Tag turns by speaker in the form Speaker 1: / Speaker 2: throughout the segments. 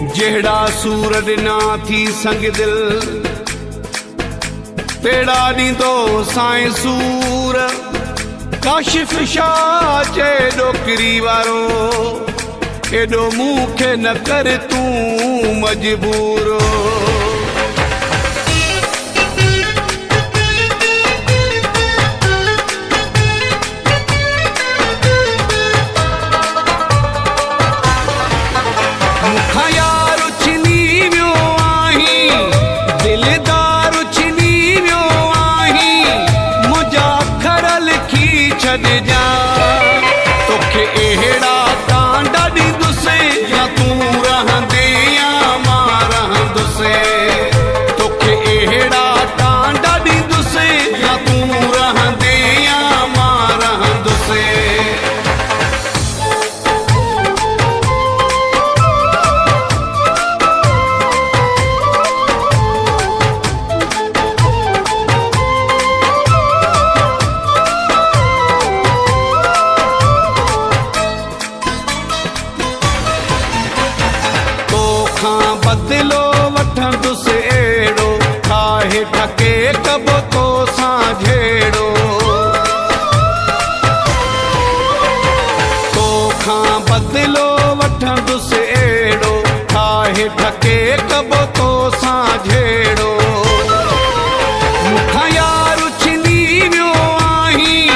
Speaker 1: जेड़ा सूर ॾिना थी संग दिल तेड़ा ॾींदो साईं सूर। काशिफ शाह चए डोकरी वारो एॾो मूंखे न कर तूं मजबूर। तोखे अहिड़ा टांडा ॾींदुसि या तूं रहंदे या मां रहंदुसि। तोखे अहिड़ा टांडा ॾींदुसि या तूं रहंदे या मां रहंदुसि। बदिलो वठंदुसि अहिड़ो ठाहे ठके कबो तो सां झेड़ो। तोखां बदिलो वठंदुसि अहिड़ो ठाहे ठके कबो तो सां झेड़ो। मूंखां यार छिनी वियो आहीं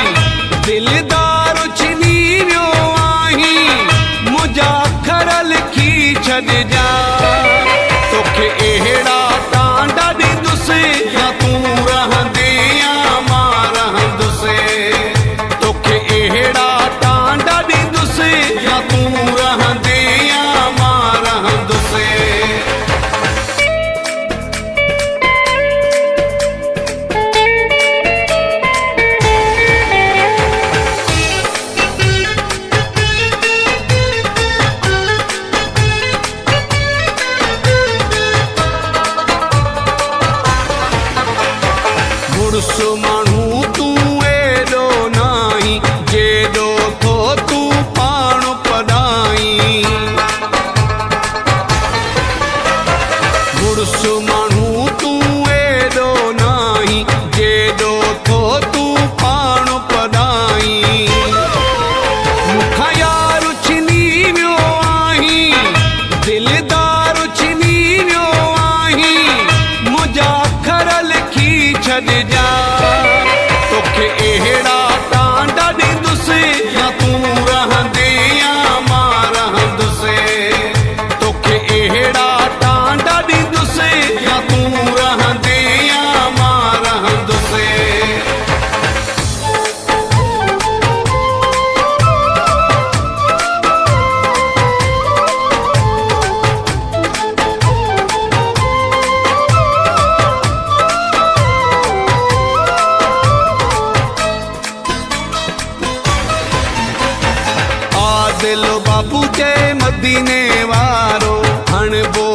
Speaker 1: दिलदार छिनी वियो आहीं मुंहिंजा अखर लिखी छॾिजां। तोखे अहिड़ा टांडा ॾींदुसि या तूं रहंदे या मां रहंदुसि। तोखे अहिड़ा टांडा ॾींदुसि या तूं रहंदे या मां रहंदुसि। मुड़ुस माण्हू तूं एॾो नाहीं जेॾो थो तूं पाण पढ़ाईं। मुड़ुस माण्हू तूं एॾो नाहीं जेॾो थो तूं पाण पढ़ाईं। मूंखां यार छिनी वियो आहीं दिलदार छिनी वियो आहीं मुंहिंजा अखर लिखी छॾिजां। तोखे अहिड़ा टांडा ॾींदुसि या तूं रहंदे या मां रहंदुसि। तोखे अहिड़ा टांडा ॾींदुसि या तूं रहंदे या मां रहंदुसि। दिलो बाबू जे मदीने वारो हण बो